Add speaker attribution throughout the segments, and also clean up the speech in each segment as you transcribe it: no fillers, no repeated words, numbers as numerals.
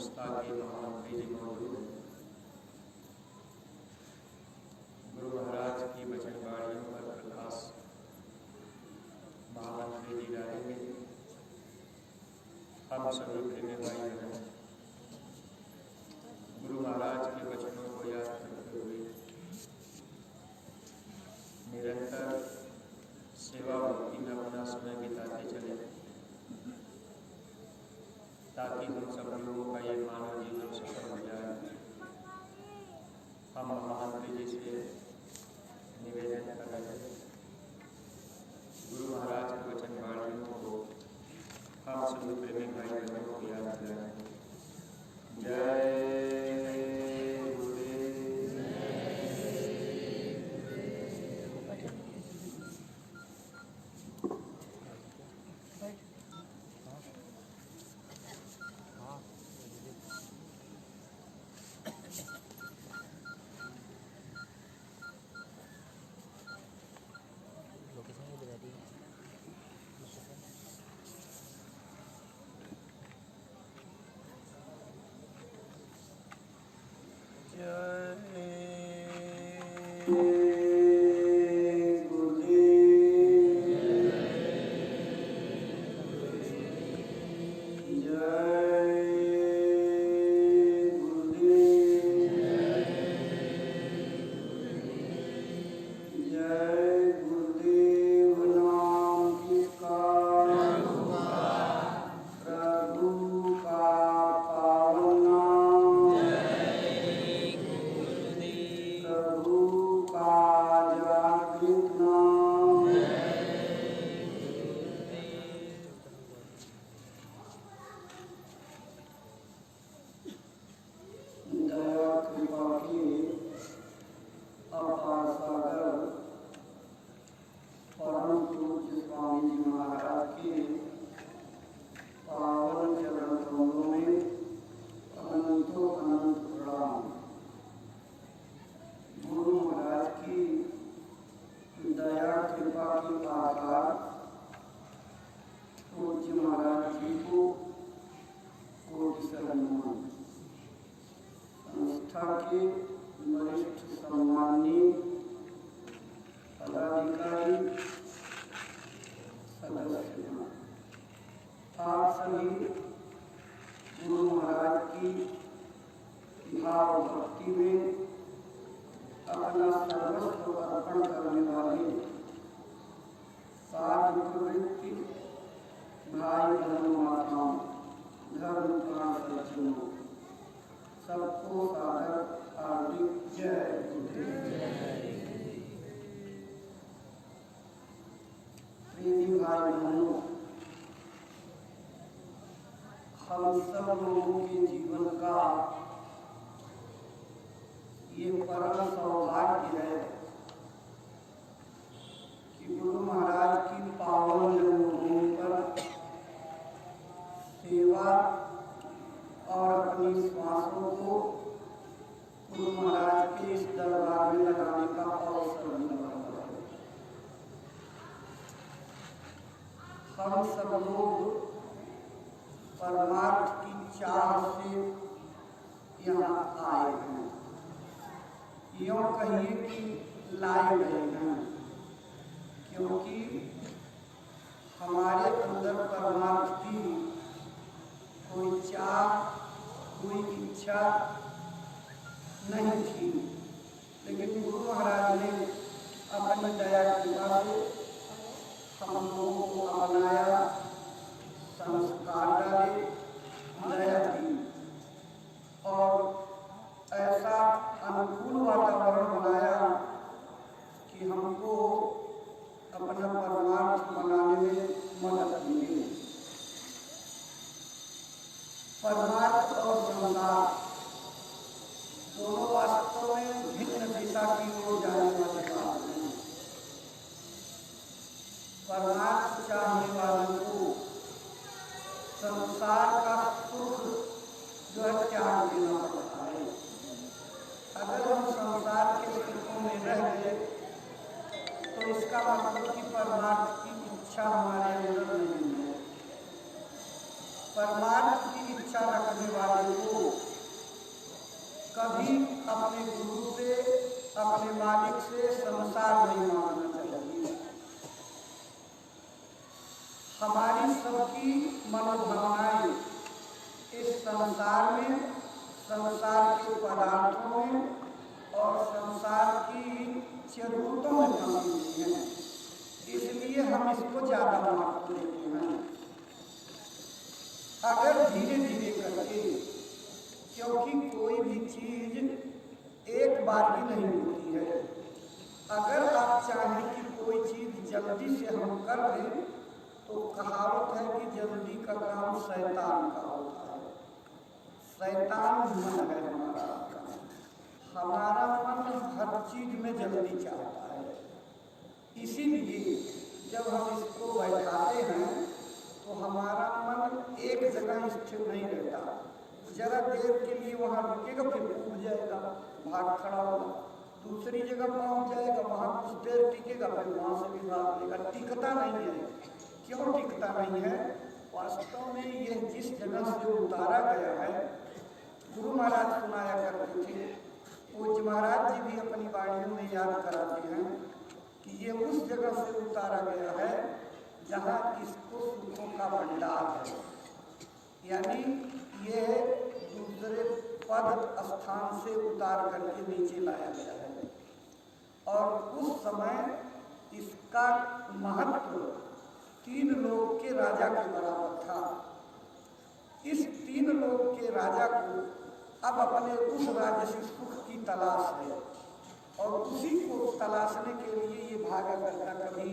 Speaker 1: संस्था के महामंत्री जी मौजूद हैं। गुरु महाराज की वचनवाणियों पर प्रकाश महामंत्री जी डालेंगे। हम सभी प्रेमी भाई बहन गुरु महाराज के वचनों को याद करते हुए निरंतर सेवा भक्ति में अपना समय बिताते चले, ताकि हम सब लोगों का ये मानव जीवन सफल हो जाए। हम महामंत्री जी से निवेदन कर रहे हैं, गुरु महाराज के वचन वाणियों को हम सभी प्रेमी भाई बहनों को याद दिलाएं। जय
Speaker 2: परमार्थ की इच्छा रखने वाले को सबकी मनोभावनाएं इस संसार में, संसार के पदार्थों में और संसार की जरूरतों में फंसी हुई हैं, इसलिए हम इसको ज्यादा महत्व देते हैं। अगर धीरे धीरे करके, क्योंकि कोई भी चीज एक बार की नहीं होती है, अगर आप चाहें कि कोई चीज जल्दी से हम कर दें तो कहावत है कि जल्दी का काम शैतान का होता है। शैतान मन है हमारा मन हर चीज में जल्दी चाहता है। इसीलिए जब हम इसको बैठाते हैं तो हमारा मन एक जगह स्थिर नहीं रहता, जरा देर के लिए वहाँ रुकेगा, फिर उठ जाएगा, भाग खड़ा होगा, दूसरी जगह पहुँच जाएगा, वहाँ कुछ देर टिकेगा, फिर वहाँ से भी भाग लेगा। टिकता नहीं है। क्यों टिकता नहीं है? वास्तव में यह जिस जगह से उतारा गया है, गुरु महाराज सुनाया करते थे, पूज्य महाराज जी भी अपनी वाणियों में याद कराते हैं कि ये उस जगह से उतारा गया है जहाँ इसको सुखों का भंडार है, यानी ये दूसरे पद स्थान से उतार करके नीचे लाया गया है। और उस समय इसका महत्व 3 लोक के राजा के बराबर था। इस 3 लोक के राजा को अब अपने उस राजसी सुख की तलाश है और उसी को तलाशने के लिए ये भागा करता, कभी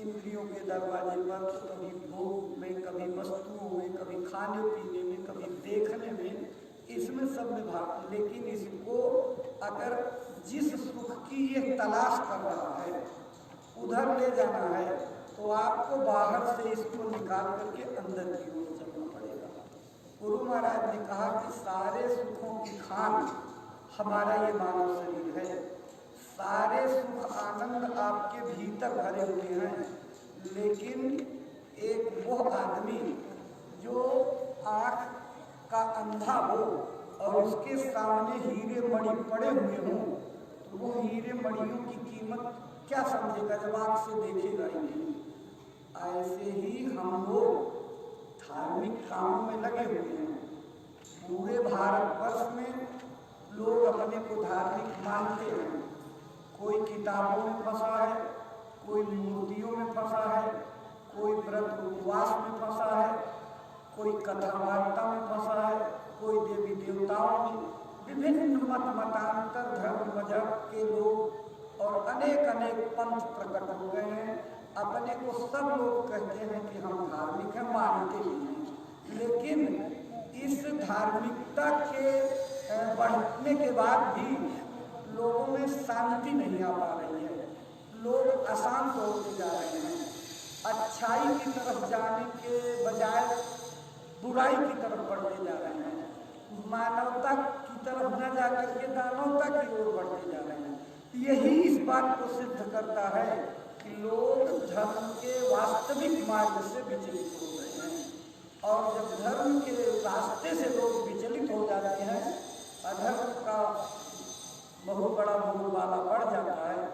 Speaker 2: इंद्रियों के दरवाजे पर, तो कभी भोग में, कभी वस्तुओं में, कभी खाने पीने में, कभी देखने में, इसमें सब में भाग। लेकिन इसको अगर जिस सुख की ये तलाश कर रहा है उधर ले जाना है तो आपको बाहर से इसको निकाल करके अंदर की ओर चलना पड़ेगा। गुरु महाराज ने कहा कि सारे सुखों की खान हमारा ये मानव शरीर है, सारे सुख आनंद आपके भीतर भरे हुए हैं, लेकिन एक वो आदमी जो आँख का अंधा हो और उसके सामने हीरे मणि पड़े हुए हों तो वो हीरे मणियों की कीमत क्या समझेगा जब आँख से देखेगा ही नहीं। ऐसे ही हम लोग धार्मिक कामों में लगे हुए हैं। पूरे भारतवर्ष में लोग अपने को धार्मिक मानते हैं। कोई किताबों में फंसा है, कोई मूर्तियों में फंसा है, कोई व्रत उपवास में फंसा है, कोई कथा वार्ता में फंसा है, कोई देवी देवताओं में, विभिन्न मतांतर धर्म मजहब के लोग और अनेक अनेक पंथ प्रकट हो गए हैं। अपने को सब लोग कहते हैं कि हम धार्मिक हैं, मानते भी हैं, लेकिन इस धार्मिकता के बढ़ने के बाद भी लोगों में शांति नहीं आ पा रही है। लोग अशांत होते जा रहे हैं। अच्छाई की तरफ जाने के बजाय बुराई की तरफ बढ़ते जा रहे हैं। मानवता की तरफ न जाकर के दानवता की ओर बढ़ते जा रहे हैं। यही इस बात को सिद्ध करता है कि लोग धर्म के वास्तविक मार्ग से विचलित हो रहे हैं। और जब धर्म के रास्ते से लोग विचलित हो जाते हैं, अधर्म का बहुत बड़ा बोलबाला बढ़ जाता है,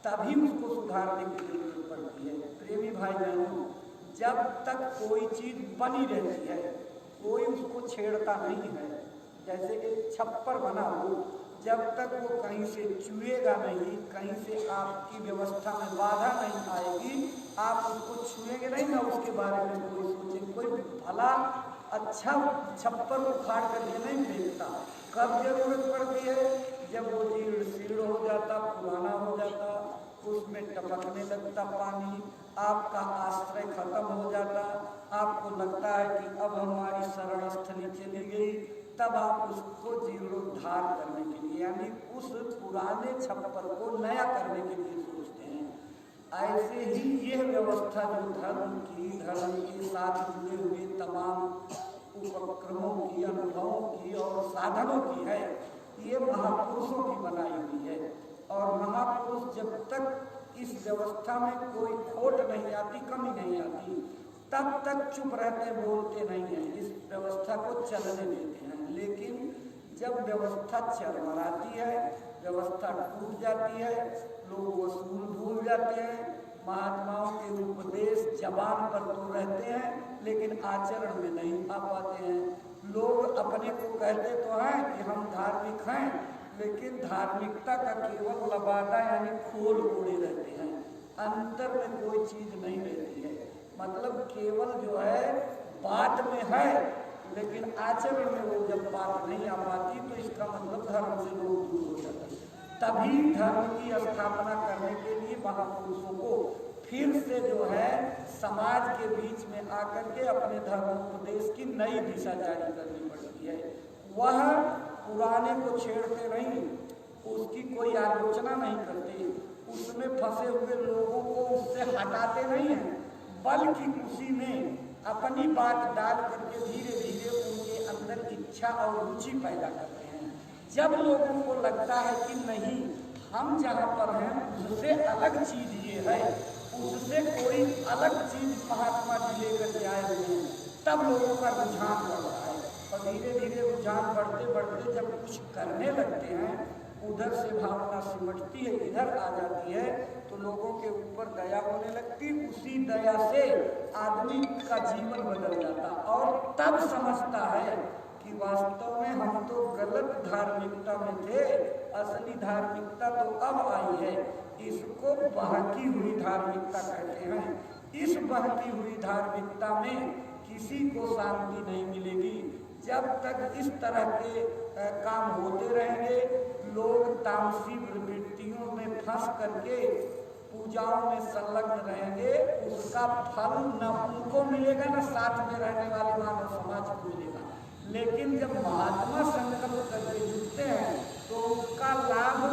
Speaker 2: तभी उसको सुधारने की जरूरत पड़ती है। प्रेमी भाई बहनों, जब तक कोई चीज बनी रहती है कोई उसको छेड़ता नहीं है। जैसे एक छप्पर बना हो, जब तक वो कहीं से छुएगा नहीं, कहीं से आपकी व्यवस्था में बाधा नहीं आएगी, आप उसको छुएंगे नहीं ना, उसके बारे में कोई सोचेंगे। कोई भला अच्छा छप्पर को फाड़ करके नहीं फेंकता। कब जरूरत पड़ती है? जब वो जीर्ण शीर्ण हो जाता, पुराना हो जाता, उसमें टपकने लगता पानी, आपका आश्रय खत्म हो जाता, आपको लगता है कि अब हमारी शरण स्थली चली गई, तब आप उसको जीर्णोद्धार करने के लिए, यानी उस पुराने छप्पर को नया करने के लिए सोचते हैं। ऐसे ही यह व्यवस्था जो धर्म के साथ जुड़े हुए तमाम उपक्रमों की, अनुभवों की और साधनों की है, ये महापुरुषों की बनाई हुई है। और महापुरुष जब तक इस व्यवस्था में कोई खोट नहीं आती, कमी नहीं आती, तब तक चुप रहते, बोलते नहीं हैं, इस व्यवस्था को चलने देते हैं। लेकिन जब व्यवस्था चरमराती है, व्यवस्था टूट जाती है, लोग वसूल भूल जाते हैं, महात्माओं के उपदेश जबान पर तो रहते हैं लेकिन आचरण में नहीं आ पाते हैं। लोग अपने को कहते तो हैं कि हम धार्मिक हैं, लेकिन धार्मिकता का केवल लबादा यानी खोल ओढ़े रहते हैं, अंतर में कोई चीज नहीं रहती है। मतलब केवल जो है बात में है, लेकिन आचरण में वो जब बात नहीं आ पाती तो इसका मतलब धर्म से लोग दूर हो जाते हैं। तभी धर्म की स्थापना करने के लिए महापुरुषों को फिर से जो है समाज के बीच में आकर के अपने धर्मोपदेश की नई दिशा जारी करनी पड़ती है। वह पुराने को छेड़ते नहीं, उसकी कोई आलोचना नहीं करते, उसमें फंसे हुए लोगों को उससे हटाते नहीं हैं, बल्कि उसी में अपनी बात डाल करके धीरे धीरे उनके अंदर इच्छा और रुचि पैदा करते हैं। जब लोगों को लगता है कि नहीं, हम जहाँ पर हैं उससे अलग चीज ये है, उससे कोई अलग चीज महात्मा जी लेकर के आए हुए हैं, तब लोगों का रुझान बढ़ रहा है। और धीरे धीरे रुझान बढ़ते बढ़ते जब कुछ करने लगते हैं, उधर से भावना सिमटती है, इधर आ जाती है, तो लोगों के ऊपर दया होने लगती। उसी दया से आदमी का जीवन बदल जाता और तब समझता है कि वास्तव में हम तो गलत धार्मिकता में थे, असली धार्मिकता तो अब आई है। इसको बहकी हुई धार्मिकता कहते हैं। इस बहकी हुई धार्मिकता में किसी को शांति नहीं मिलेगी। जब तक इस तरह के काम होते रहेंगे, लोग तामसी वृत्तियों में फंस करके पूजाओं में संलग्न रहेंगे, उसका फल न उनको मिलेगा न साथ में रहने वाले मानव समाज को मिलेगा। लेकिन जब महात्मा संकल्प करके जुटते हैं तो उसका लाभ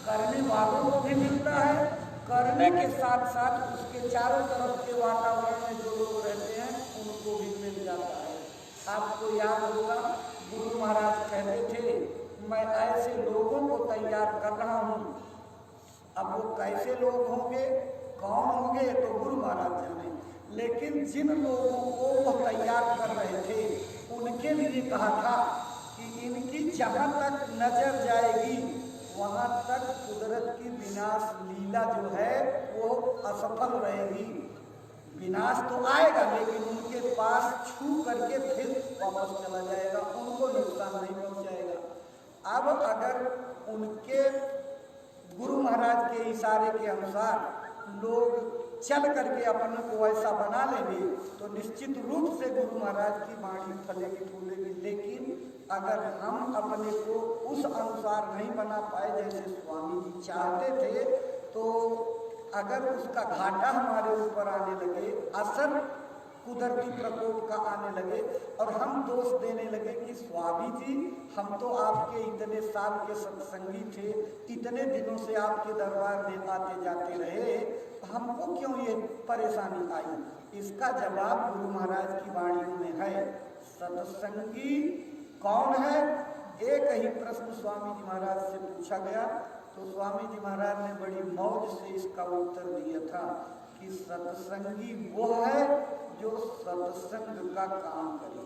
Speaker 2: करने वालों को भी मिलता है, करने के साथ साथ उसके चारों तरफ के वातावरण में जो लोग रहते हैं उनको भी मिल जाता है। आपको याद होगा, गुरु महाराज कहते थे, मैं ऐसे लोगों को तैयार कर रहा हूँ। अब वो कैसे लोग होंगे, कौन होंगे, तो गुरु महाराज जाने, लेकिन जिन लोगों को वो तैयार कर रहे थे उनके लिए कहा था कि इनकी जहाँ तक नजर जाएगी वहाँ तक कुदरत की विनाश लीला जो है वो असफल रहेगी। विनाश तो आएगा लेकिन उनके पास छू करके फिर वापस चला जाएगा, उनको नुकसान नहीं पहुंचाएगा। अब अगर उनके गुरु महाराज के इशारे के अनुसार लोग चल करके अपने को ऐसा बना लेंगे तो निश्चित रूप से गुरु महाराज की वाणी फलेगी फूलेगी। लेकिन अगर हम अपने को उस अनुसार नहीं बना पाए जैसे स्वामी जी चाहते थे, तो अगर उसका घाटा हमारे ऊपर आने लगे, असर कुदरती प्रकोप का आने लगे और हम दोष देने लगे कि स्वामी जी हम तो आपके इतने साल के सत्संगी थे, इतने दिनों से आपके दरबार में आते जाते रहे, हमको क्यों ये परेशानी आई? इसका जवाब गुरु महाराज की वाणी में है। सत्संगी कौन है? एक ही प्रश्न स्वामी जी महाराज से पूछा गया तो स्वामी जी महाराज ने बड़ी मौज से इसका उत्तर दिया था कि सत्संगी वो है जो सत्संग का काम करे,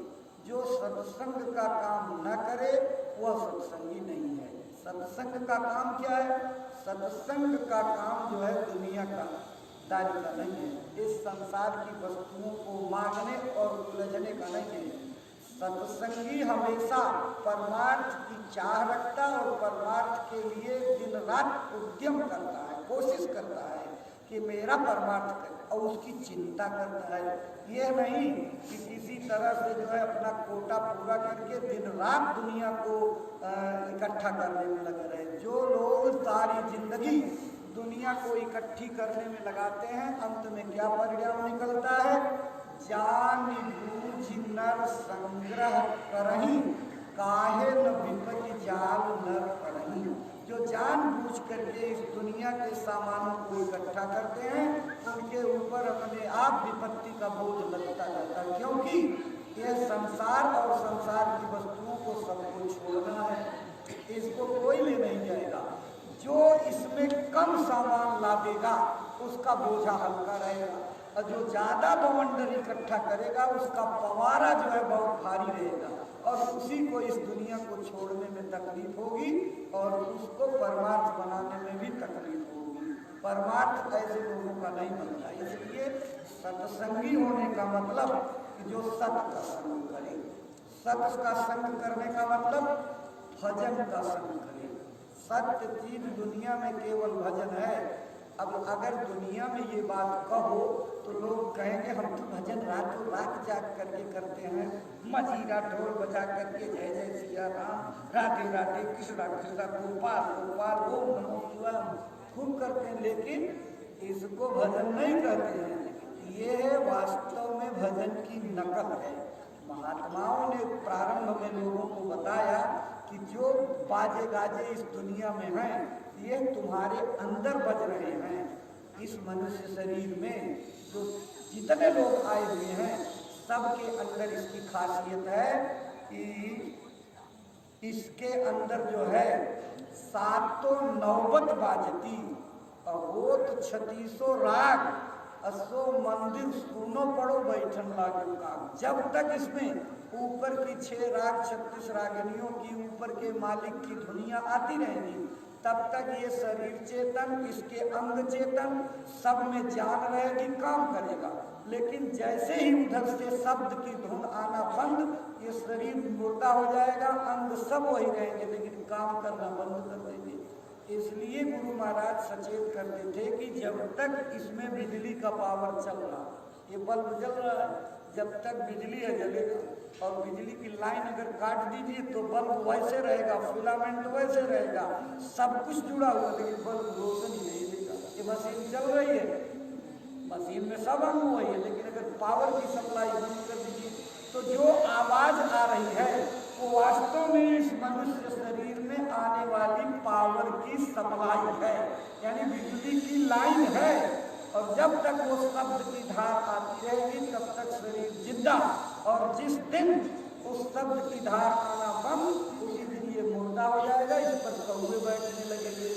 Speaker 2: जो सत्संग का काम न करे वह सत्संगी नहीं है। सत्संग का काम क्या है? सत्संग का काम जो है दुनिया का दारी का नहीं है, इस संसार की वस्तुओं को मांगने और उलझने का नहीं है। सत्संगी हमेशा परमार्थ की चाह रखता और परमार्थ के लिए दिन रात उद्यम करता है, कोशिश करता है कि मेरा परमार्थ करे और उसकी चिंता करता है। यह नहीं कि किसी तरह से जो है अपना कोटा पूरा करके दिन रात दुनिया को इकट्ठा करने में लगे रहे। जो लोग सारी जिंदगी दुनिया को इकट्ठी करने में लगाते हैं, अंत में क्या परिणाम निकलता है? जान बूझ नर संग्रह करही, काहे न विपत्ति जाल नर करही। जो जान बूझ करके इस दुनिया के सामानों को इकट्ठा करते हैं उनके ऊपर अपने आप विपत्ति का बोझ लगता जाता है, क्योंकि यह संसार और संसार की वस्तुओं को सबको छोड़ना है, इसको कोई ले नहीं जाएगा। जो इसमें कम सामान ला देगा उसका बोझा हल्का रहेगा और जो ज्यादा बवंडर इकट्ठा करेगा उसका पवारा जो है बहुत भारी रहेगा और उसी को इस दुनिया को छोड़ने में तकलीफ होगी और उसको परमार्थ बनाने में भी तकलीफ होगी। परमार्थ ऐसे लोगों का नहीं बनता। इसलिए सत्संगी होने का मतलब कि जो सत्य का संग करे, सत्य का संग करने का मतलब भजन का संग करे। सत्य चीज दुनिया में केवल भजन है। अब अगर दुनिया में ये बात कहो तो लोग कहेंगे हम तो भजन रातों रात जाग करके करते हैं, मजीरा ढोल बजा करके जय जय सिया राम, राधे राधे कृष्णा कृष्णा गोपाल गोपाल ओम नमो शिवाय खूब करते हैं, लेकिन इसको भजन नहीं कहते हैं। ये वास्तव में भजन की नकल है। महात्माओं ने प्रारंभ में लोगों को बताया कि जो बाजे गाजे इस दुनिया में हैं ये तुम्हारे अंदर बज रहे हैं। इस मनुष्य शरीर में जो जितने लोग आए हुए हैं सबके अंदर इसकी खासियत है कि इसके अंदर जो है सातों नौबत बाजती और 36 राग असो मंदिर सुनो पड़ो बैठन लागो का। जब तक इसमें ऊपर की 6 राग 36 रागनियों की ऊपर के मालिक की धुनियाँ आती रहेंगी तब तक ये शरीर चेतन, इसके अंग चेतन, सब में जान रहेगी, काम करेगा। लेकिन जैसे ही उधर से शब्द की धुन आना बंद, ये शरीर मुर्दा हो जाएगा, अंग सब वही रहेंगे लेकिन काम करना बंद कर देंगे। इसलिए गुरु महाराज सचेत करते थे कि जब तक इसमें बिजली का पावर चल रहा, ये बल्ब जल रहा है, जब तक बिजली है जलेगा। और बिजली की लाइन अगर काट दीजिए तो बल्ब वैसे रहेगा, फिलामेंट वैसे रहेगा, सब कुछ जुड़ा हुआ लेकिन बल्ब रोशन ही नहीं देगा। ये मशीन चल रही है, मशीन में सब अंग वही है, लेकिन अगर पावर की सप्लाई बंद कर दीजिए तो जो आवाज आ रही है वो वास्तव में इस मनुष्य शरीर में आने वाली पावर की सप्लाई है, यानी बिजली की लाइन है। और जब तक वो शब्द की धार आती रहेगी तब तक शरीर जिंदा, और जिस दिन उस शब्द की धार आना बंद उसी दिन ये मुर्दा हो जाएगा, इस पर कौवे बैठने लगेंगे।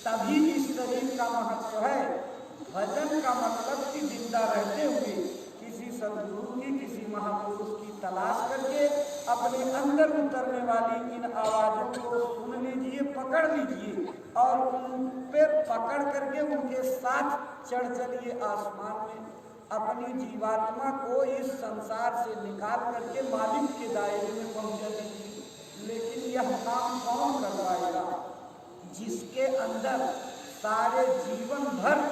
Speaker 2: तभी इस शरीर का महत्व है। भजन का मतलब कि जिंदा रहते हुए किसी सद्गुरु की, किसी महापुरुष की तलाश करके अपने अंदर उतरने वाली इन आवाजों को सुन लीजिए, पकड़ लीजिए और उन पे पकड़ करके उनके साथ चढ़ चलिए आसमान में। अपनी जीवात्मा को इस संसार से निकाल करके मालिक के दायरे में पहुंचा दीजिए। लेकिन यह काम कौन करवाएगा? जिसके अंदर सारे जीवन भर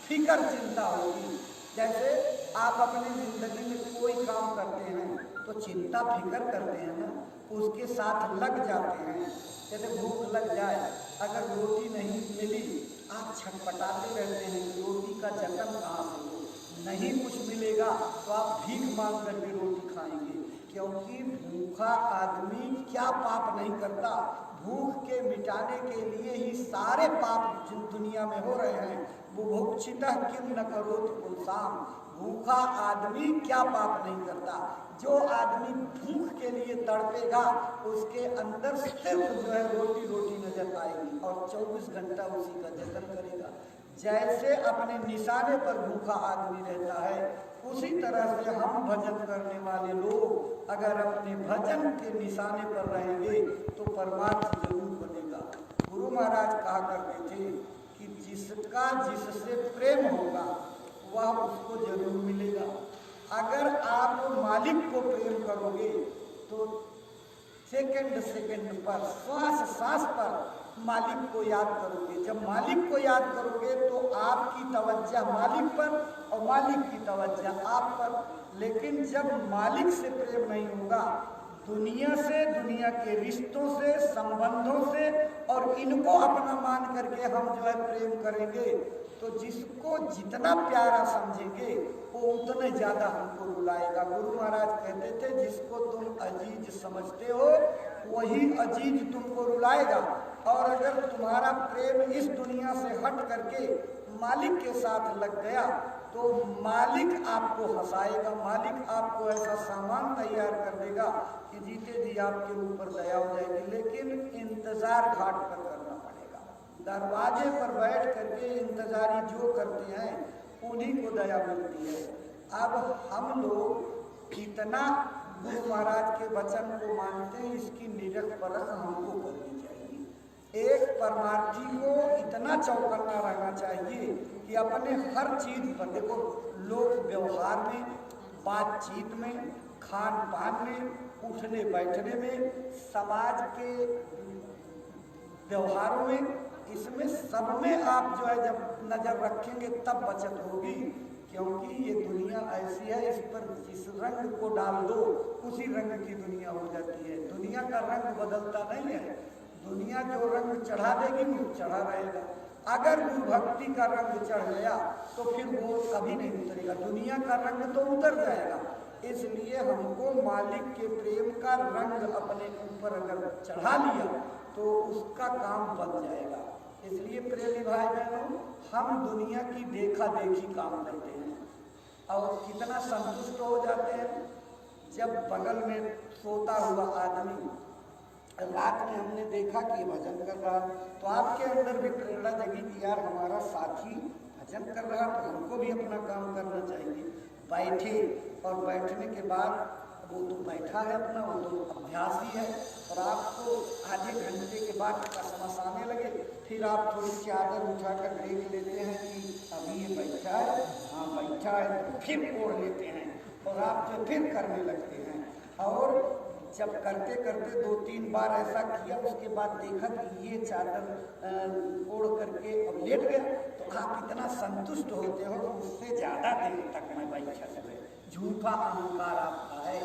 Speaker 2: फिक्र चिंता होगी। जैसे आप अपनी जिंदगी में कोई काम करते हैं तो चिंता फिक्र करते हैं ना, उसके साथ लग जाते हैं। जैसे भूख लग जाए, अगर रोटी नहीं मिली आप छटपटाते रहते हैं कि रोटी का जतन कहाँ से हो, नहीं कुछ मिलेगा तो आप भीख मांग करके रोटी खाएंगे। क्योंकि भूखा आदमी क्या पाप नहीं करता। भूख के मिटाने के लिए ही सारे पाप जिन दुनिया में हो रहे हैं। बुभुक्षितः किम न करोति पुंसाम, भूखा आदमी क्या पाप नहीं करता। जो आदमी भूख के लिए तड़पेगा उसके अंदर सिर्फ जो है रोटी रोटी नजर आएगी और 24 घंटा उसी का जतन करेगा। जैसे अपने निशाने पर भूखा आदमी रहता है, उसी तरह से हम भजन करने वाले लोग अगर अपने भजन के निशाने पर रहेंगे तो परमार्थ जरूर बनेगा। गुरु महाराज कहा करते थे कि जिसका जिससे प्रेम होगा वह उसको जरूर मिलेगा। अगर आप मालिक को प्रेम करोगे तो सेकंड सेकंड पर, श्वास श्वास पर मालिक को याद करोगे। जब मालिक को याद करोगे तो आपकी तवज्जो मालिक पर और मालिक की तवज्जो आप पर। लेकिन जब मालिक से प्रेम नहीं होगा, दुनिया से, दुनिया के रिश्तों से, संबंधों से, और इनको अपना मान करके हम जो है प्रेम करेंगे तो जिसको जितना प्यारा समझेंगे वो उतने ज्यादा हमको रुलाएगा। गुरु महाराज कहते थे जिसको तुम अजीज समझते हो वही अजीज तुमको रुलाएगा। और अगर तुम्हारा प्रेम इस दुनिया से हट करके मालिक के साथ लग गया तो मालिक आपको हंसाएगा, मालिक आपको ऐसा सामान तैयार कर देगा कि जीते जी आपके ऊपर दया हो जाएगी। लेकिन इंतजार घाट पर करना पड़ेगा। दरवाजे पर बैठ करके इंतजारी जो करते हैं उन्हीं को दया मिलती है। अब हम लोग कितना गुरु महाराज के वचन को मानते हैं इसकी निरख परख हमको करनी चाहिए। एक परमार्थी को इतना चौकन्ना रहना चाहिए कि अपने हर चीज पर, देखो लोग व्यवहार में, बातचीत में, खान पान में, उठने बैठने में, समाज के व्यवहारों में, इसमें सब में आप जो है जब नजर रखेंगे तब बचत होगी। क्योंकि ये दुनिया ऐसी है, इस पर जिस रंग को डाल दो उसी रंग की दुनिया हो जाती है। दुनिया का रंग बदलता नहीं है, दुनिया जो रंग चढ़ा देगी वो चढ़ा रहेगा। अगर गुरु भक्ति का रंग चढ़ गया तो फिर वो कभी नहीं उतरेगा, दुनिया का रंग तो उतर जाएगा। इसलिए हमको मालिक के प्रेम का रंग अपने ऊपर अगर चढ़ा लिया तो उसका काम बन जाएगा। इसलिए प्रेमी भाई बहनों, हम दुनिया की देखा देखी काम करते हैं और कितना संतुष्ट हो जाते हैं जब बगल में सोता हुआ आदमी रात में हमने देखा कि भजन कर रहा, तो आपके अंदर भी प्रेरणा जगी कि यार हमारा साथी भजन कर रहा तो हमको भी अपना काम करना चाहिए। बैठे और बैठने के बाद वो तो बैठा है अपना, वो तो अभ्यास ही है, और आपको आधे घंटे के बाद कसमस आने लगे, फिर आप थोड़ी चादर उठाकर देख लेते हैं कि अभी ये बैठा है, हाँ बैठा है, तो फिर ओढ़ लेते हैं और आप जो फिर करने लगते हैं। और जब करते करते 2-3 बार ऐसा किया, उसके बाद देखा कि ये चादर ओढ़ करके अब लेट गया, तो आप इतना संतुष्ट होते हो कि उससे ज़्यादा देर तक मैं बैठा है। झूठा अहंकार आपका है,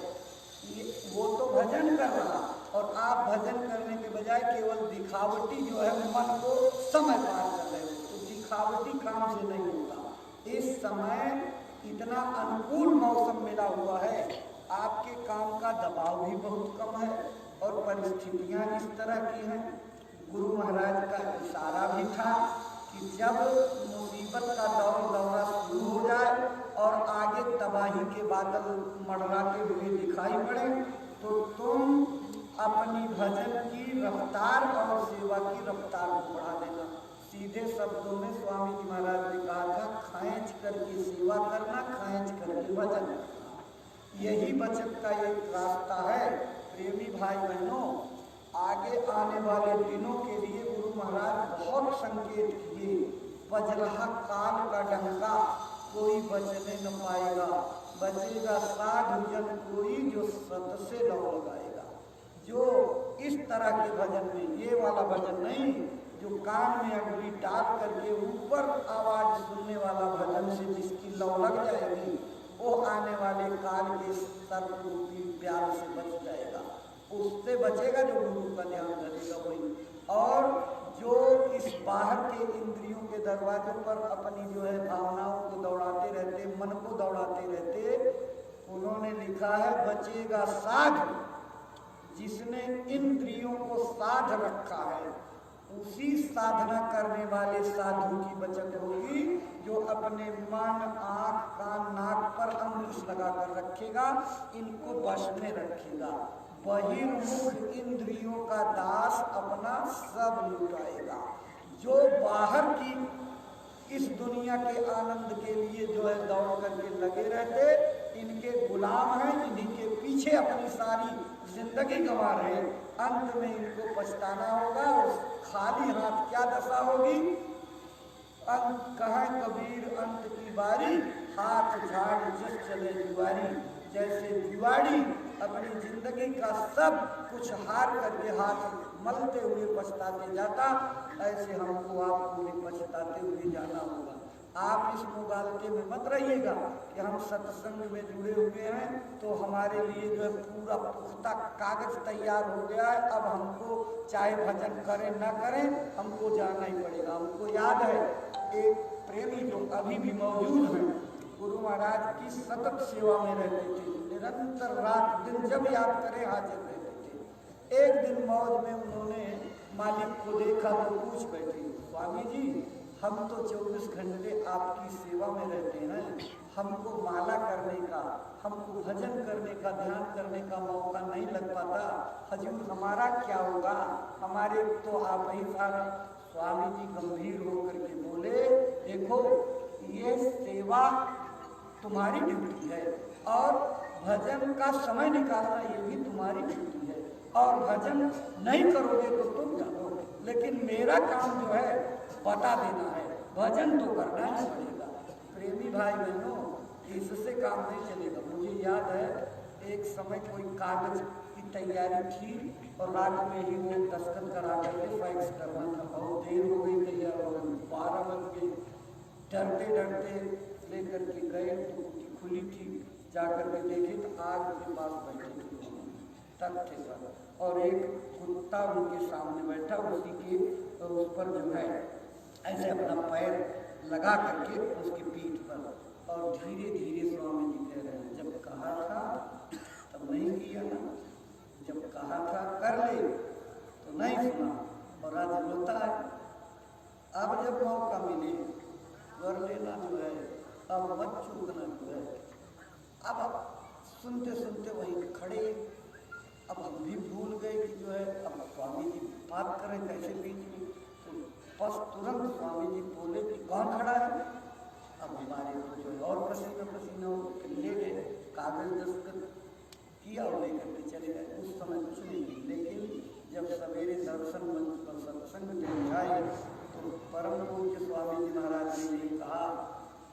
Speaker 2: ये वो तो भजन कर रहा और आप भजन करने के बजाय केवल दिखावटी जो है मन को समय पार कर रहे हो, तो दिखावटी काम से नहीं होता। इस समय इतना अनुकूल मौसम मिला हुआ है, आपके काम का दबाव भी बहुत कम है और परिस्थितियां इस तरह की हैं। गुरु महाराज का इशारा भी था कि जब मुसीबत का दौरा शुरू हो जाए और आगे तबाही के बादल मंडराते हुए दिखाई पड़े तो तुम अपनी भजन की रफ्तार और सेवा की रफ्तार को बढ़ा देना। सीधे शब्दों में स्वामी जी महाराज ने कहा था, खींच करके सेवा करना, खींच करके भजन करना, यही बचत का एक रास्ता है। प्रेमी भाई बहनों, आगे आने वाले दिनों के लिए गुरु महाराज बहुत संकेत किए। बज रहा काल का डंका, कोई बचने न पाएगा, बचेगा साधु जन कोई जो सत से लौ लगाएगा। जो इस तरह के भजन में, ये वाला भजन नहीं जो कान में अंगुली डाल करके ऊपर आवाज सुनने वाला भजन से जिसकी लौ लग जाएगी, वो आने वाले काल के सर्वरूपी प्यार से बच जाएगा। उससे बचेगा जो गुरु का ध्यान धरेगा वही। और जो इस बाहर के इंद्रियों के दरवाजों पर अपनी जो है भावनाओं को दौड़ाते रहते, मन को दौड़ाते रहते, उन्होंने लिखा है बचेगा साध जिसने इंद्रियों को साध रखा है, उसी साधना करने वाले साधु की बचत होगी जो अपने मन, आँख, कान, नाक पर अंकुश लगाकर रखेगा, इनको वश में रखेगा। बहिर्मुख इंद्रियों का दास अपना सब लुटाएगा। जो बाहर की इस दुनिया के आनंद के लिए जो है दौड़ करके लगे रहते, इनके गुलाम हैं, इन्हीं के पीछे अपनी सारी जिंदगी गंवा रहे, अंत में इनको पछताना होगा। उस खाली हाथ क्या दशा होगी? अंत कहें कबीर अंत की बारी, हाथ झाड़ जिस चले जुआरी। जैसे जुआरी अपनी जिंदगी का सब कुछ हार करके हाथ मलते हुए पछताते जाता, ऐसे हमको आपको भी पछताते हुए जाना होगा। आप इस मुगालते में मत रहिएगा कि हम सत्संग में जुड़े हुए हैं तो हमारे लिए जो है पूरा पुख्ता कागज तैयार हो गया है, अब हमको चाहे भजन करें ना करें हमको जाना ही पड़ेगा। हमको याद है एक प्रेमी जो अभी भी मौजूद हैं, गुरु महाराज की सतत सेवा में रहते थे, निरंतर रात दिन जब याद करें हाजिर रहते थे। एक दिन मौज में उन्होंने मालिक को देखा तो पूछ बैठे, स्वामी जी हम तो 24 घंटे आपकी सेवा में रहते हैं, हमको माला करने का, हमको भजन करने का, ध्यान करने का मौका नहीं लग पाता, हजूर हमारा क्या होगा? हमारे तो आप ही सारा। स्वामी जी गंभीर होकर के बोले, देखो ये सेवा तुम्हारी ड्यूटी है और भजन का समय निकालना ये भी तुम्हारी ड्यूटी है, और भजन नहीं करोगे तो तुम जानो, लेकिन मेरा काम जो है बता देना है, भजन तो करना ही पड़ेगा। प्रेमी भाई बहनों, इससे काम नहीं चलेगा। मुझे याद है एक समय कोई कागज की तैयारी थी और रात में ही वो दस्तखत करा करके फैक्स करना था। बहुत देर हो गई तैयार हो गई, 12 बज गए। डरते डरते लेकर के गए तो खुली थी, जाकर के देखे तो आग के पास बैठे थे तख्ते पर, और एक कुत्ता उनके सामने बैठा, उसी के उस पर जो है ऐसे अपना पैर लगा करके उसकी पीठ पर, और धीरे धीरे स्वामी जी कह रहे हैं, जब कहा था तब नहीं किया ना, जब कहा था कर ले तो नहीं सुना, और आज रोता है। अब जब मौका मिले कर लेना जो है, अब मत चूकना जो है। अब सुनते सुनते वहीं खड़े, अब हम भी भूल गए कि जो है अब स्वामी जी बात करें कैसे बीच में, तो बस तुरंत स्वामी जी बोले कि कौन खड़ा है। अब हमारे को जो है और पसीना पसीना हो, ले गए, कागज दस्तखत किया और लेकर के चले गए। उस समय कुछ नहीं, लेकिन जब सवेरे दर्शन मंच पर सत्संग में जाए तो परम पूज्य स्वामी जी महाराज ने यही कहा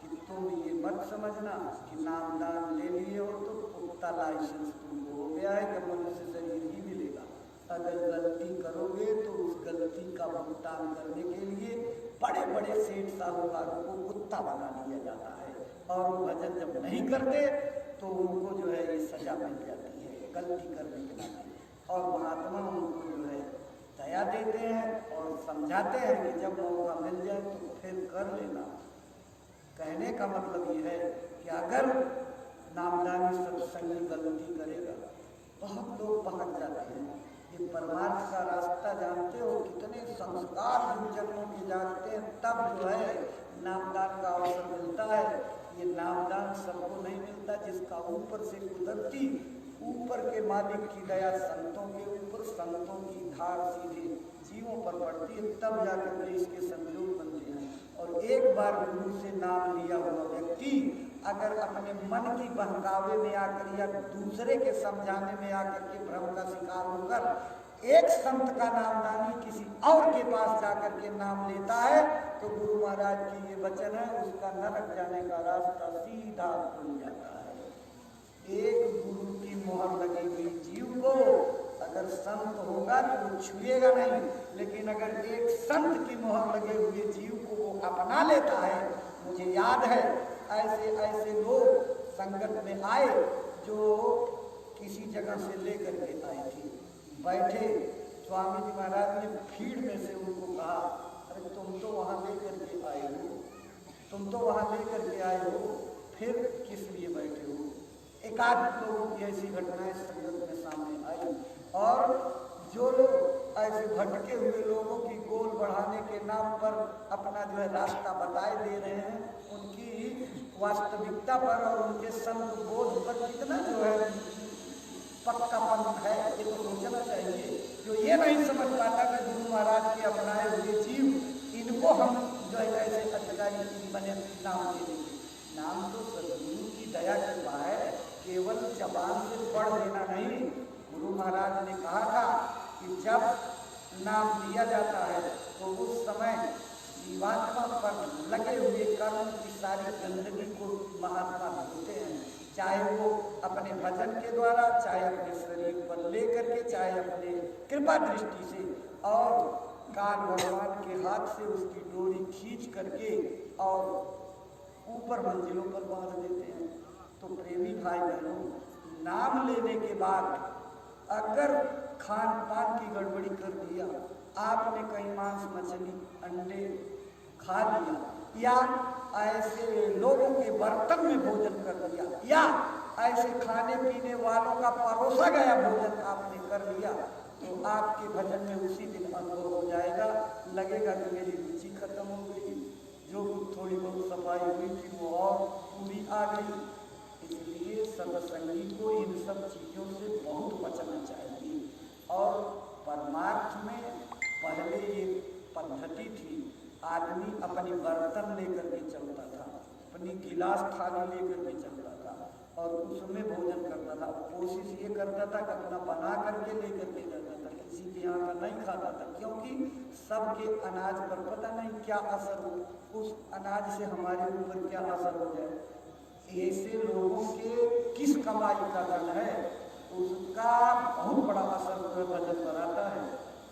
Speaker 2: कि तुम ये मत समझना कि नामदान ले लिए हो तो पुख्ता लाइसेंस तुमको हो गया है कि मनुष्य शरीर ही मिलेगा। अगर गलती करोगे तो उस गलती का भुगतान करने के लिए बड़े बड़े सेठ साहूकारों को कुत्ता बना दिया जाता है, और वो भजन जब नहीं करते तो उनको जो है ये सजा मिल जाती है गलती करने के नाते। और महात्मा उनको जो है दया देते हैं और समझाते हैं कि जब मौका मिल जाए तो फिर कर लेना। कहने का मतलब ये है कि अगर नामदानी सत्संगी गलती करेगा, बहुत लोग भटक जाते हैं। ये परमार्थ का रास्ता जानते हो, कितने संस्कार जन्मों के जानते हैं, तब जो है नामदान का अवसर मिलता है। ये नामदान सबको नहीं मिलता, जिसका ऊपर से कुदरती ऊपर के मालिक की दया संतों के ऊपर, संतों की धार सीधे जीवों पर पड़ती है, तब जाकर के इसके संयोग बनते हैं। और एक बार गुरु से नाम लिया हुआ व्यक्ति अगर अपने मन की बहकावे में आकर या दूसरे के समझाने में आकर के भ्रम का शिकार होकर एक संत का नामदानी किसी और के पास जाकर के नाम लेता है तो गुरु महाराज की ये वचन है, उसका नरक जाने का रास्ता सीधा खुल जाता है। एक गुरु की मोहर लगी हुई जीव को अगर संत होगा तो वो छुएगा नहीं, लेकिन अगर एक संत की मोहर लगे हुए जीव को वो अपना लेता है। मुझे याद है ऐसे ऐसे लोग संगत में आए जो किसी जगह से लेकर के आए थे, बैठे, स्वामी जी महाराज ने भीड़ में से उनको कहा, अरे तुम तो वहाँ लेकर के आए हो, तुम तो वहाँ लेकर के आए हो, फिर किस लिए बैठे हो। एक आध लोगों की ऐसी घटनाएं संगत में सामने आई, और जो लोग ऐसे भटके हुए लोगों की गोल बढ़ाने के नाम पर अपना जो है रास्ता बताए दे रहे हैं, उनकी वास्तविकता पर और उनके संत बोध पर कितना जो है पक्कापन है, ये तो सोचना चाहिए। जो ये नहीं समझ पाता कि गुरु महाराज के अपनाए हुए जीव, इनको हम जो है ऐसे अधिकारी बने नाम दे देंगे। नाम तो सदगुरु की दया कृपा है, केवल जबान से पढ़ लेना नहीं। गुरु महाराज ने कहा था कि जब नाम दिया जाता है तो उस समय जीवात्मा पर लगे हुए कर्म की सारी गंदगी को महात्मा धोते हैं, चाहे वो अपने भजन के द्वारा, चाहे अपने शरीर पर लेकर के, चाहे अपने कृपा दृष्टि से, और काल भगवान के हाथ से उसकी डोरी खींच करके और ऊपर मंजिलों पर बांध देते हैं। तो प्रेमी भाई बहनों, नाम लेने के बाद अगर खान पान की गड़बड़ी कर दिया, आपने कहीं मांस मछली अंडे खा लिया, या ऐसे लोगों के बर्तन में भोजन कर दिया, या ऐसे खाने पीने वालों का परोसा गया भोजन आपने कर लिया, तो आपके भजन में उसी दिन अनुभव हो जाएगा, लगेगा कि मेरी रुचि खत्म हो गई, जो थोड़ी बहुत सफाई हुई थी वो और पूरी आ गई। इसलिए सत्संगी को इन सब चीज़ों से बहुत बचना चाहिए। और परमार्थ में पहले ये पद्धति थी, आदमी अपनी बर्तन लेकर के चलता था, अपनी गिलास थाली लेकर के चलता था और उसमें भोजन करता था। कोशिश ये करता था कि अपना बना करके लेकर के जाता था कि किसी के यहाँ का नहीं खाता था, क्योंकि सबके अनाज पर पता नहीं क्या असर हो, उस अनाज से हमारे ऊपर क्या असर हो जाए। ऐसे लोगों के किस कमाई का धन है उसका बहुत बड़ा असर भजन पर आता है।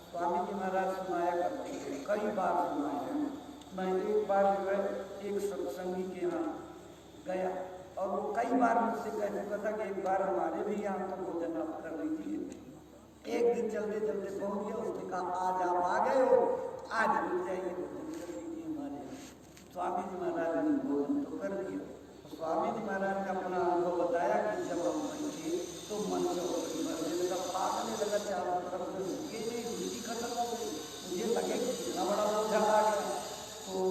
Speaker 2: स्वामी जी महाराज सुनाया करते थे, कई बार सुनाए हैं। मैं एक बार जो है एक सत्संगी के यहाँ गया और वो कई बार मुझसे कह चुका था कि एक बार हमारे भी यहाँ तो भोजन आप कर लीजिए। एक दिन चलते चलते पहुँच गया, उसने कहा आज आप आ गए हो, आज मिल जाइए भोजन कर लीजिए हमारे यहाँ। स्वामी जी महाराज ने भोजन तो कर लिया। स्वामी जी महाराज ने अपना अनुभव बताया कि जब हम पहुँचे तो मन से पागने लगा, चारों तरफ से रुके नहीं, रुचि खत्म हो गई। मुझे लगे कि इतना बड़ा बोझा आ गया। तो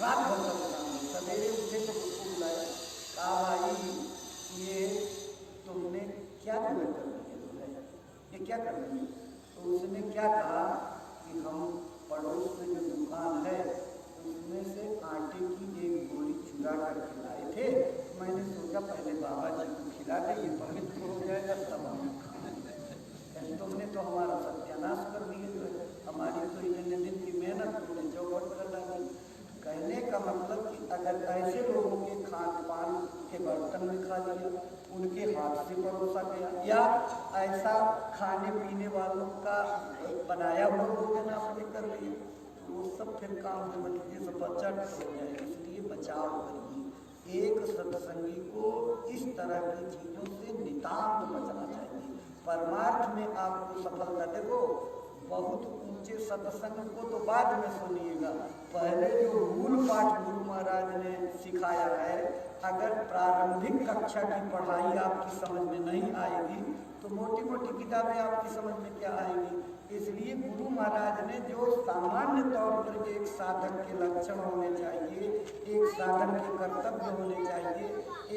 Speaker 2: रात भर तक सवेरे उठे तो उसको बुलाया, कहा भाई ये तुमने क्या कर दिया, ये क्या कर दिया? तो उसने क्या कहा कि हम पड़ोस में जो दुकान है उसमें से आटे की एक गोली चुरा कर खिलाए थे। मैंने सोचा पहले बाबा जी को खिला दे, ये पवित्र हो जाएगा तब हम तुमने तो हमारा सत्यानाश कर दिए, जो है हमारी तो इतने दिन की मेहनत तुमने चौपट कर डाली। कहने का मतलब कि अगर ऐसे लोगों के खान पान के बर्तन में खा लिया, उनके हाथ से परोसा गया, या ऐसा खाने पीने वालों का बनाया हुआ भोजन आपने कर लिया, तो वो सब फिर काम से मतलब सब बच्चा हो जाए। इसलिए बचाव करिए। एक सत्संगी को इस तरह की चीज़ों से नितांत बचना चाहिए। परमार्थ में आपको सफलता, देखो बहुत ऊंचे सत्संग को तो बाद में सुनिएगा, पहले जो मूल पाठ गुरु महाराज ने सिखाया है, अगर प्रारंभिक कक्षा की पढ़ाई आपकी समझ में नहीं आएगी तो मोटी मोटी किताबें आपकी समझ में क्या आएंगी। इसलिए गुरु महाराज ने जो सामान्य तौर पर एक साधक के लक्षण होने चाहिए, एक साधक के कर्तव्य होने चाहिए,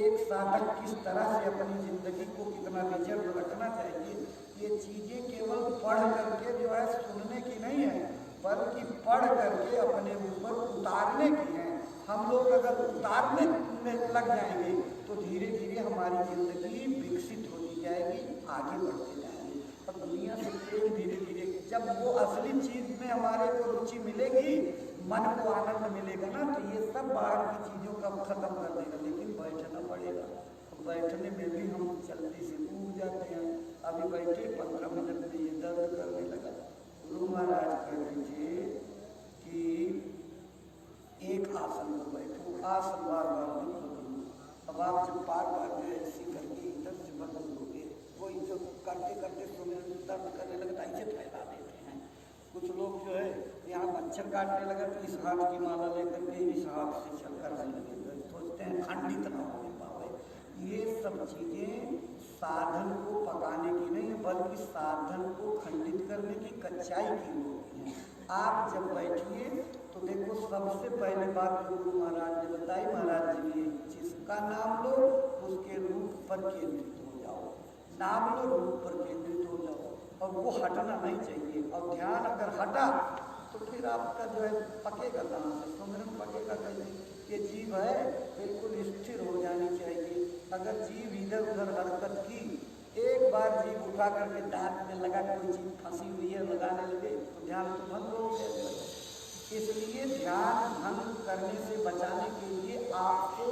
Speaker 2: एक साधक किस तरह से अपनी जिंदगी को कितना रिजर्व रखना चाहिए, ये चीज़ें केवल पढ़ करके जो है सुनने की नहीं है, बल्कि पढ़ करके अपने ऊपर उतारने की है। हम लोग अगर उतारने में लग जाएंगे तो धीरे धीरे हमारी जिंदगी विकसित होती जाएगी, आगे बढ़ते जाएंगे। और दुनिया से प्रेम धीरे धीरे, जब वो असली चीज़ में हमारे को रुचि मिलेगी, मन को आनंद मिलेगा ना, तो ये सब बाहर की चीज़ों का खत्म कर देगा। लेकिन बैठना पड़ेगा, बैठने में भी हम जल्दी से ऊब जाते हैं। अभी बैठे 15 मिनट में ये दर्द करने लगा। गुरु महाराज कह दीजिए कि एक आसन पर बैठो, आसन बार बार मत बदलो। अब आप जब बार बार ऐसी करके इधर से बदल दोगे, वो जो करते करते सुने दर्द करने लगता, इसे फैला देते हैं। कुछ लोग जो है यहाँ मच्छर काटने लगा तो इस हाथ की माला लेकर के इस हाथ से चल करने लगे, सोचते हैं खंडित न हो पावे। ये सब चीज़ें साधन को पकाने की नहीं, बल्कि साधन को खंडित करने की, कच्चाई की होती है। आप जब बैठिए तो देखो, सबसे पहले बात जो गुरु महाराज ने बताई, महाराज जी ने जिसका नाम लो उसके रूप पर केंद्रित हो जाओ, नाम लो रूप पर केंद्रित हो जाओ, और वो हटना नहीं चाहिए। और ध्यान अगर हटा तो फिर आपका जो है पकेगा कहाँ से, सुमरन पकेगा कैसे? ये जीव है बिल्कुल स्थिर हो जानी चाहिए। अगर जीव इधर उधर हरकत की, एक बार जीव उठा करके दांत में लगा कोई चीज फंसी हुई है लगाने लगे तो ध्यान तो भंग हो गया। इसलिए ध्यान भंग करने से बचाने के लिए आपको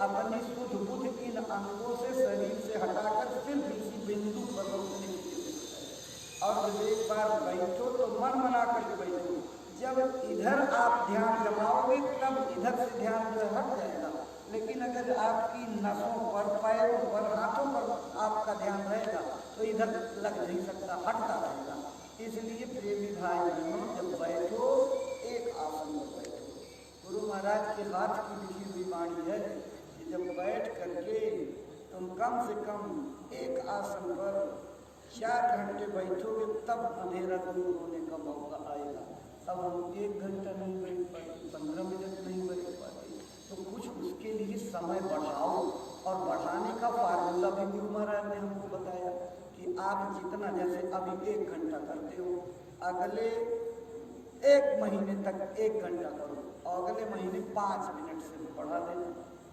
Speaker 2: अपनी शुद्ध बुद्ध इन अंगों से शरीर से हटाकर सिर्फ इसी बिंदु पर रोकने की जरूरत है। और जब एक बार बैठो तो मन बना करके बैठो। जब इधर आप ध्यान जमाओगे तब इधर से ध्यान जो हट जाएगा। लेकिन अगर आपकी नसों पर, पैरों पर, हाथों पर आपका ध्यान रहेगा तो इधर लग नहीं सकता, हटता रहेगा। इसलिए प्रेमी भाई बहनों, जब बैठो एक आसन पर बैठो। गुरु महाराज के हाथ की लिखी हुई वाणी है कि जब बैठ करके तुम कम से कम एक आसन पर 4 घंटे बैठोगे तब अंधेरा दूर होने का मौका आएगा। अब हम 1 घंटा नहीं बैठ पाते, 15 मिनट नहीं बैठ पाते, तो कुछ उसके लिए समय बढ़ाओ। और बढ़ाने का फार्मूला भी गुरु महाराज ने हमको बताया कि आप जितना, जैसे अभी 1 घंटा करते हो, अगले 1 महीने तक 1 घंटा करो, और अगले महीने 5 मिनट से बढ़ा देना।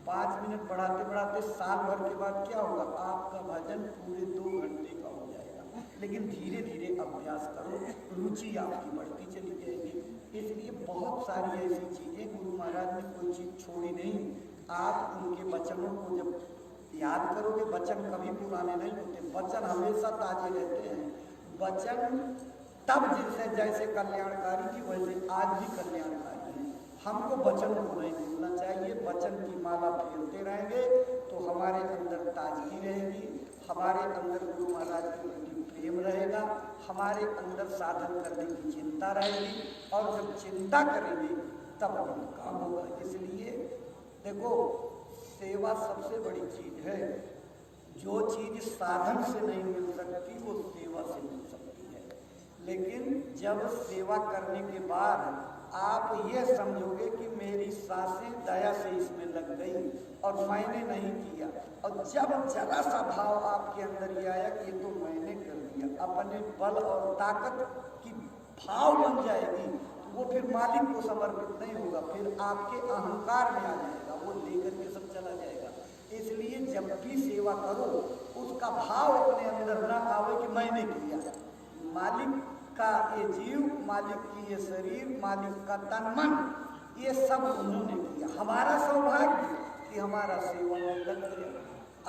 Speaker 2: 5 मिनट बढ़ाते बढ़ाते साल भर के बाद क्या होगा, आपका भजन पूरे 2 घंटे का हो जाएगा। लेकिन धीरे धीरे अभ्यास करो, रुचि आपकी बढ़ती चली जाएगी। इसलिए बहुत सारी ऐसी चीज़ें गुरु महाराज ने कोई चीज़ छोड़ी नहीं। आप उनके वचनों को जब याद करोगे, वचन कभी पुराने नहीं होते, वचन हमेशा ताजे रहते हैं। वचन तब जैसे कल्याणकारी थी वैसे आज भी कल्याणकारी है। हमको वचन को नहीं भूलना चाहिए। वचन की माला फेरते रहेंगे तो हमारे अंदर ताजगी रहेगी, हमारे अंदर गुरु महाराज के प्रति प्रेम रहेगा, हमारे अंदर साधन करने की चिंता रहेगी, और जब चिंता करेंगे तब हम काम होगा। इसलिए देखो, सेवा सबसे बड़ी चीज है। जो चीज साधन से नहीं मिल सकती वो सेवा से मिल सकती है। लेकिन जब सेवा करने के बाद आप ये समझोगे कि मेरी सांसें दया से इसमें लग गई और मैंने नहीं किया, और जब जरा सा भाव आपके अंदर ये आया कि ये तो मैंने कर दिया, अपने बल और ताकत की भाव बन जाएगी, वो फिर मालिक को समर्पित नहीं होगा, फिर आपके अहंकार में आ जाएगा, वो लेकर के सब चला जाएगा। इसलिए जब भी सेवा करो उसका भाव अपने अंदर ना आवे कि मैंने किया। मालिक का ये जीव, मालिक की ये शरीर, मालिक का तन मन, ये सब उन्होंने किया। हमारा सौभाग्य कि हमारा सेवा में लग गया।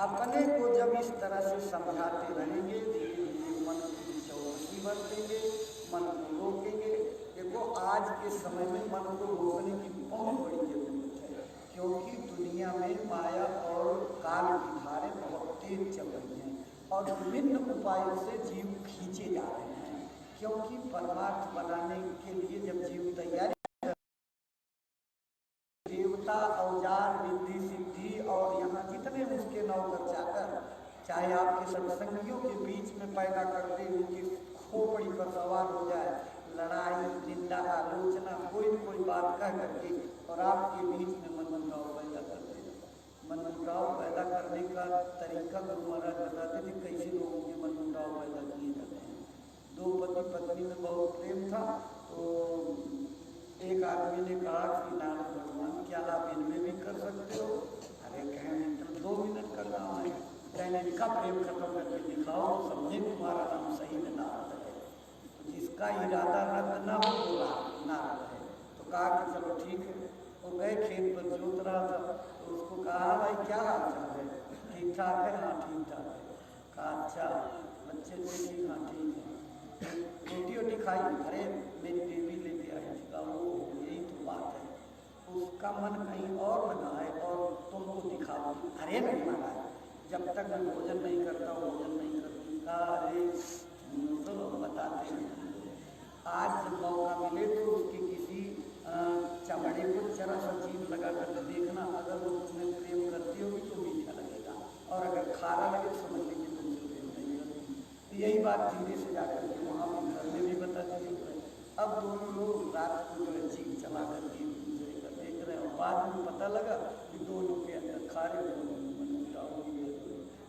Speaker 2: अपने को जब इस तरह से समझाते रहेंगे, धीरे धीरे मन की चौकसी बरतेंगे, मन को रोकेंगे। देखो, आज के समय में मन को रोकने की बहुत बड़ी जरूरत है, क्योंकि दुनिया में माया और काल की धारें बहुत तेज चल रही हैं और विभिन्न उपायों से जीव खींचे जा रहे हैं। क्योंकि परमार्थ बनाने के लिए जब जीव तैयारी, देवता, औजार, रिद्धि सिद्धि और यहाँ जितने उसके नौकर चाकर, चाहे आपके सत्संगियों के बीच में पैदा करते उनकी खोपड़ी पर सवार हो जाए, लड़ाई, निंदा, आलोचना, कोई न कोई बात कह करके, और आपके बीच में मनमुटाव पैदा करते हैं। मनमुटाव पैदा करने का तरीका गुरु महाराज बताते थे कैसे लोगों के मनमुटाव पैदा किए जाते हैं। दो पति पत्नी में बहुत प्रेम था, तो एक आदमी ने कहा कि नारद भगवान, क्या आप इनमें भी कर सकते हो? अरे कहें तो 2 मिनट कर रहा हूँ। कहने इनका प्रेम खत्म करके दिखाओ, समझे तुम्हारा नाम सही में नारद है। तो जिसका इरादा रद्द न हो वो नारद है। तो कहा कि चलो ठीक है। वो गए, खेत पर जोत रहा था, तो उसको कहा भाई क्या हाल चाल है? ठीक ठाक है? हाँ ठीक ठाक है। कहा अच्छा, बच्चे ठीक? हाँ ठीक है। रोटी वोटी खाई? अरे मेरी बेबी लेके आई थी। कहा वो यही तो बात है, उसका मन कहीं और लगा है और तुमको दिखाओ। अरे नहीं महाराज, जब तक मैं भोजन नहीं करता भोजन नहीं करती। कहा अरे चलो बताते हैं। आज जब मौका मिले तो उसके किसी चमड़े को जरा सा जीभ लगा कर देखना, अगर वो तुम्हें प्रेम करती होगी तो मीठा लगेगा, और अगर खारा लगे तो समझ लीजिए तुमसे प्रेम नहीं करती। यही बात धीरे से जाकर के वहाँ पर घर में भी बता दी। अब दोनों लोग रात को जो है जीभ चला करके एक दूसरे का देख रहे हैं, और बाद में पता लगा कि दोनों के अंदर खारे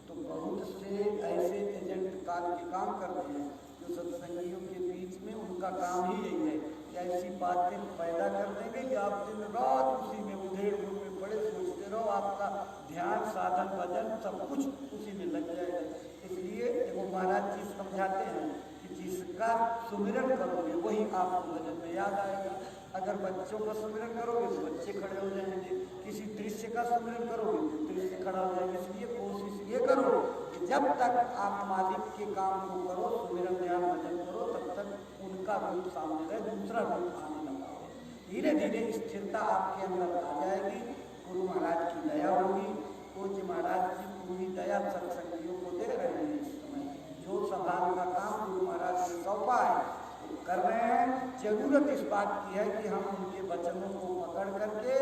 Speaker 2: तो बहुत से ऐसे एजेंट काल के काम करते हैं जो सत्संगियों के बीच में उनका काम ही यही है कि ऐसी बातें पैदा कर देंगे कि आप दिन रात उसी में उधेड़ में बड़े सोचते रहो, आपका ध्यान, साधन, भजन सब कुछ उसी में लग जाएगा। इसलिए वो महाराज जी समझाते हैं कि जिसका सुमिरन करोगे वही आपको भजन में याद आएगा। अगर बच्चों का सुमिरन करोगे तो बच्चे खड़े हो जाएंगे, किसी दृश्य का सुमिरन करोगे तो दृश्य खड़ा हो जाएगा। इसलिए कोशिश ये करो कि जब तक आप मालिक के काम को करो, सुमिरन ध्यान भजन करो, तब तक उनका रूप सामने रहे, दूसरा रूप आने लगा है। धीरे धीरे स्थिरता आपके अंदर आ जाएगी, गुरु महाराज की दया होगी। पूज्य महाराज जी पूरी दया सत्संगियों को दे रहे हैं। इस समय जो संभाल का काम गुरु महाराज ने सौंपा है कर रहे हैं। जरूरत इस बात की है कि हम उनके वचनों को पकड़ करके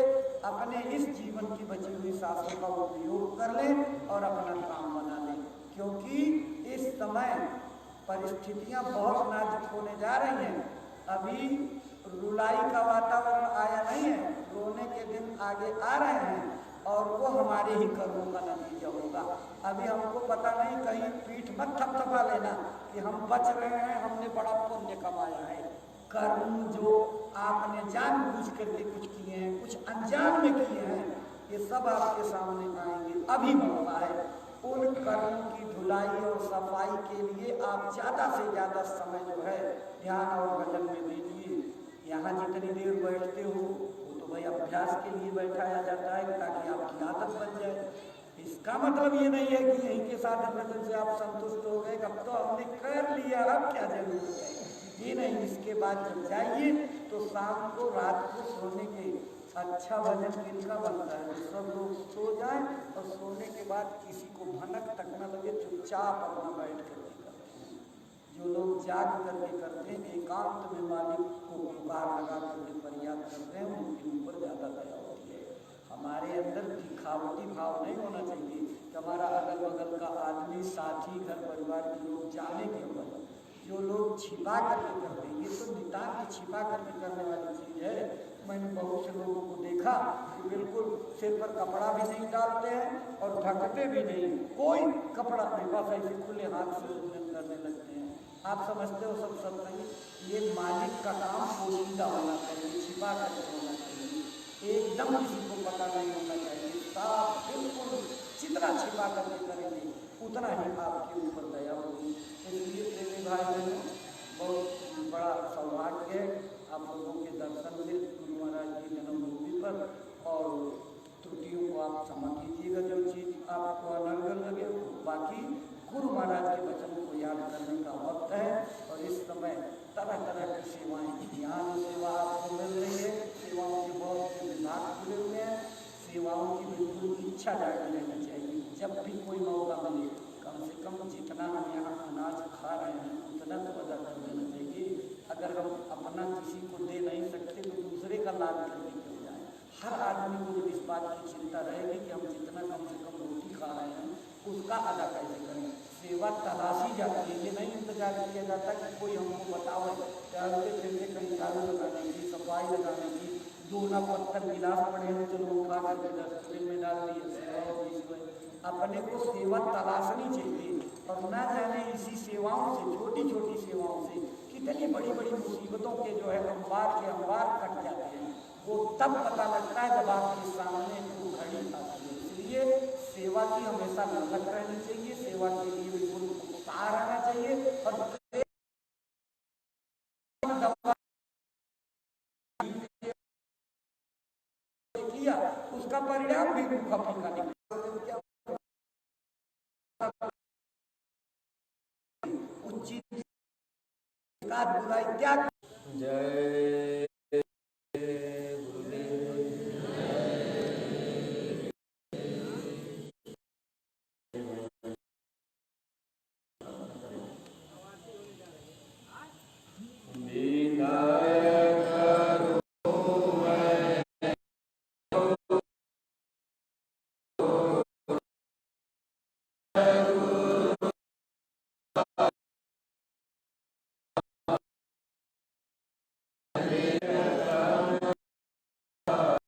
Speaker 2: अपने इस जीवन की बची हुई सांसों का उपयोग कर लें और अपना काम बना लें, क्योंकि इस समय परिस्थितियां बहुत नाजुक होने जा रही हैं। अभी रुलाई का वातावरण आया नहीं है, रोने के दिन आगे आ रहे हैं, और वो हमारे ही कर्मों का नतीजा होगा। अभी हमको पता नहीं, कहीं पीठ मत थपथपा लेना कि हम बच रहे हैं, हमने बड़ा पुण्य कमाया है। कर्म जो आपने जानबूझ करके कुछ किए हैं, कुछ अनजान में किए हैं, ये सब आपके सामने आएंगे। अभी मौका है, उन कर्मों की धुलाई और सफाई के लिए आप ज़्यादा से ज़्यादा समय जो है ध्यान और भजन में दीजिए। यहाँ जितनी देर बैठते हो वो तो भाई अभ्यास के लिए बैठाया जाता है ताकि आपकी आदत बन जाए। इसका मतलब ये नहीं है कि यहीं के साधन भजन से आप संतुष्ट हो गए, अब तो हमने कर लिया, अब क्या जरूरत है, ये नहीं। इसके बाद जब जाइए तो शाम को रात को सोने के अच्छा भजन किनका बनता है, सब लोग सो जाएं और सोने के बाद किसी को भनक तक न लगे, चुपचाप अपना बैठ करके करते हैं। जो लोग जाग करके करते हैं, एकांत में मालिक को पुकार लगा करके फरियाद करते हैं, उनके ऊपर ज़्यादा दया होती है। हमारे अंदर दिखावटी भाव नहीं होना चाहिए कि हमारा अगल बगल का आदमी, साथी, घर परिवार के लोग जाने के बाद जो लोग छिपा करके करते हैं, ये तो नितांत छिपा करके करने वाली चीज़ है। मैंने बहुत से लोगों को देखा कि बिल्कुल सिर पर कपड़ा भी नहीं डालते हैं और ढकते भी नहीं, कोई कपड़ा नहीं, बस ऐसे खुले हाथ से भोजन करने लगते हैं। आप समझते हो सब सत्संगी, ये मालिक का काम पोशीदा होना चाहिए, छिपा करके होना चाहिए, एकदम किसी को पता नहीं होना चाहिए। साफ बिल्कुल जितना छिपा करके करेंगे उतना ही आपके ऊपर दया होगी। इसलिए प्रेमी भाई बहनों, बहुत बड़ा सौभाग्य है आप लोगों के दर्शन में गुरु महाराज की जन्मभूमि पर। और त्रुटियों को आप क्षमा कीजिएगा, जो चीज़ आपको अनर्गल लगे। बाकी गुरु महाराज के वचन को याद करने का वक्त है और इस समय तरह तरह की सेवाएं, यहाँ जो सेवा आपको मिल रही है, सेवाओं के बहुत से विभाग जुड़े हुए हैं, सेवाओं की बिल्कुल इच्छा जागी रहनी चाहिए। जब भी कोई मौका मिले कम से कम जितना हम यहाँ अनाज खा रहे हैं उतना तो अदा कर देना चाहिए। अगर हम अपना किसी को दे नहीं सकते तो दूसरे का लाभ करके क्यों जाए। हर आदमी को जब इस बात की चिंता रहेगी कि हम जितना कम से कम रोटी खा रहे हैं उसका अदा कैसे करें, सेवा तलाशी जाती है। ये नहीं इंतजार किया जाता कि कोई हमको बताओ, टहलते फिरते कहीं झाड़ू लगाने की, सफाई लगाने की, दोना पत्थर गिलास पड़े हैं चलो उठा करके डस्टबिन में डाल दिए, सेवा होगी। अपने को सेवा तलाशनी चाहिए और न जाने इसी सेवाओं से, छोटी छोटी सेवाओं से कितनी बड़ी बड़ी मुसीबतों के जो है अंबार के अंबार कट जाते हैं। वो तब पता लगता है जब आपके सामने वो घड़ी आती है। इसलिए सेवा की हमेशा ललक रहनी चाहिए, सेवा के लिए बिल्कुल उत्साह रहना चाहिए और किया उसका परिणाम भी रूखा फीका निकला। उचित बुराई त्याग। जय